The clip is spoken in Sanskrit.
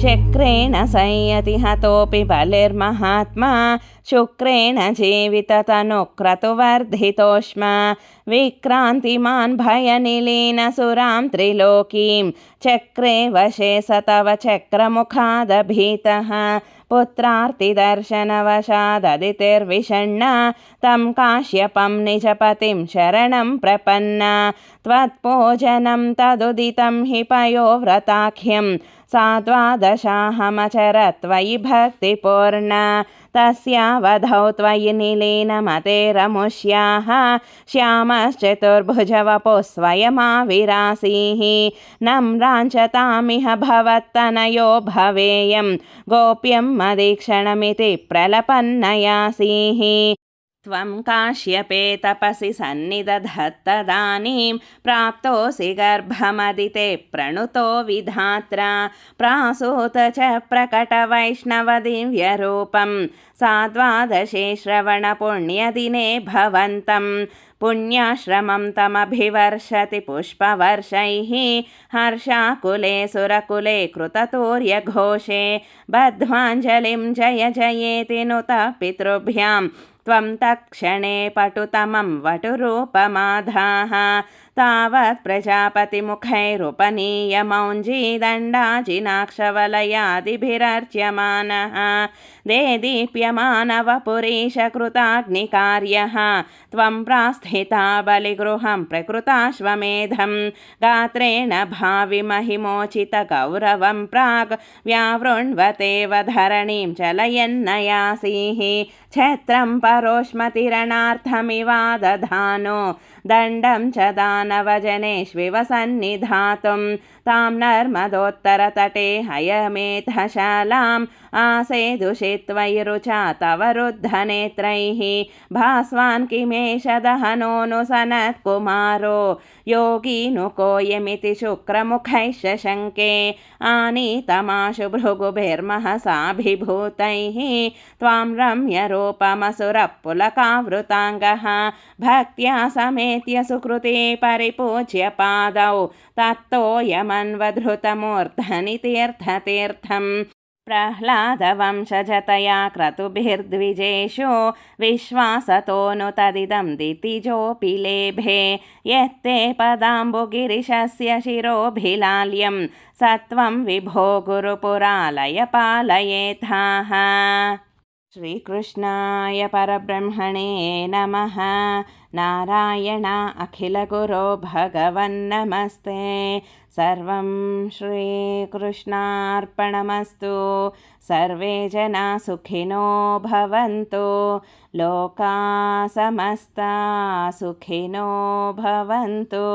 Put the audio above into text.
शक्रेण संयति हतोऽपि बलिर्महात्मा शुक्रेण जीविततनुक्रतुवर्धितोष्म विक्रान्तिमान् भयनिलीनसुरां त्रिलोकीं चक्रे वशे स तव चक्रमुखादभीतः पुत्रार्तिदर्शनवशाददितिर्विषण्णा तं काश्यपं निजपतिं शरणं प्रपन्ना त्वत्पूजनं तदुदितं हि पयोव्रताख्यं सा द्वादशाहमचरत्वयि भक्तिपूर्णा तस्यावधौ त्वयि निलीनमतेरमुष्याः श्यामश्चतुर्भुजवपुः स्वयमाविरासीः नम्राञ्चतामिह भवत्तनयो भवेयं गोप्यं मदीक्षणमिति प्रलपन्नयासीः त्वं काश्यपे तपसि सन्निदधत्तदानीं प्राप्तोऽसि गर्भमदिते प्रणुतो विधात्रा प्रासूत च प्रकटवैष्णवदिव्यरूपं सा द्वादशे श्रवणपुण्यदिने भवन्तं पुण्याश्रमं तमभिवर्षति पुष्पवर्षैः हर्षाकुले सुरकुले कृततूर्यघोषे बद्ध्वाञ्जलिं जय जयेति नुत पितृभ्यां त्वं तत्क्षणे पटुतमं वटुरूपमाधाः तावत् प्रजापतिमुखैरुपनीयमौञ्जीदण्डाजिनाक्षवलयादिभिरर्च्यमानः देदीप्यमानवपुरीशकृताग्निकार्यः त्वं प्रास्थिता बलिगृहं प्रकृताश्वमेधं गात्रेण भाविमहिमोचितगौरवं प्राग् व्यावृण्वतेव धरणीं चलयन्नयासीः क्षत्रं परोष्मतिरणार्थमिवादधानो दण्डं च दानवजनेष्विव सन्निधातुं तां नर्मदोत्तरतटे हयमेधशालाम् आसेदुषि त्वयि रुचा तव रुद्धनेत्रैः भास्वान् किमेष दहनोऽनु सनत्कुमारो योगीनुकोऽयमिति शुक्रमुखैश्च शङ्के आनीतमाशु भृगुभिर्महसाभिभूतैः त्वां रम्यरूपमसुरपुलकावृताङ्गः भक्त्या समेत्य सुकृते परिपूज्य पादौ तत्तोऽयमन्वधृतमूर्धनि तीर्थतीर्थं प्रह्लादवंशजतया क्रतुभिर्द्विजेषु विश्वासतो तदिदं दितिजोऽपि लेभे यत्ते पदाम्बुगिरिशस्य शिरोभिलाल्यं सत्वं विभो गुरुपुरालय पालयेथाः। श्रीकृष्णाय परब्रह्मणे नमः। नारायण अखिलगुरो भगवन्नमस्ते। सर्वं श्रीकृष्णार्पणमस्तु। सर्वे जना सुखिनो भवन्तु। लोका समस्ता सुखिनो भवन्तु।